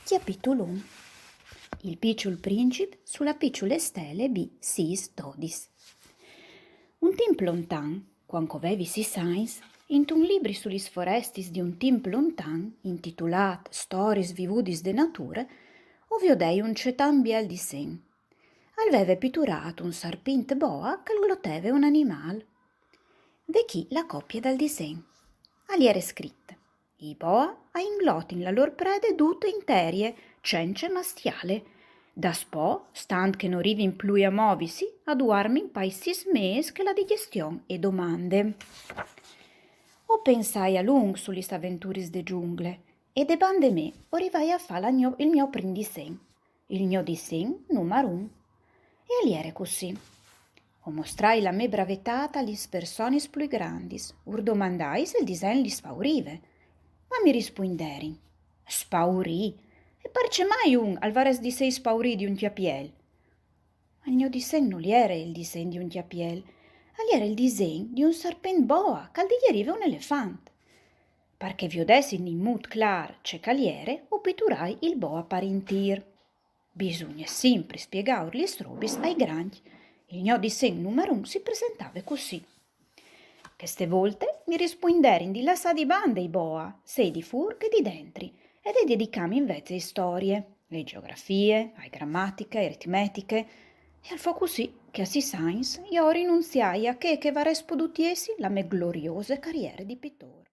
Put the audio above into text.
Capitolo 1. Il picciul princip sulla picciule stele bi sis dodis. Un timp lontan, quanco vevi si sains, int un libri sulis forestis di un timp lontan, intitulat Storis vivudis de nature, ovio dei un cetan biel di sen. Alveve piturato un sarpint boa che gloteve un animal. Vechì la coppia dal disen. Aliere scritte. I boa a inglotin la lor prede dute interie, cence mastiale. Da spo, stant che non rivin plui a movisi, ad uarmin pai 6 mes che la digestion e domande. O pensai a lung sulis aventuris de giungle, e de bande me, o rivai a fa il mio prim disen. Il mio disen numero 1. E aliere così. O mostrai la me bravetata lis personis plui grandis, ur domandai se il disen li spaurive. Ma mi risponderin, spaurì? E parce mai un alvares di sei spaurì di un tiapiel? Ma il mio disen non li era il disen di un tiapiel, ali era il disen di un serpent boa, cal diglierive un elefant. Perché vi odessin in mut clar ce caliere, o piturai il boa parintir. Bisogna sempre spiegaur gli strobis ai grandi. Il mio disen numero 1 si presentava così. Queste volte mi risponderin di lassà di bande i boa, sei di fur che di dentri, ed e dedicami invece a storie, le geografie, ai grammatiche, aritmetiche, e al fu così che a si sains io rinunziai a che vares podutiesi la me gloriosa carriera di pittore.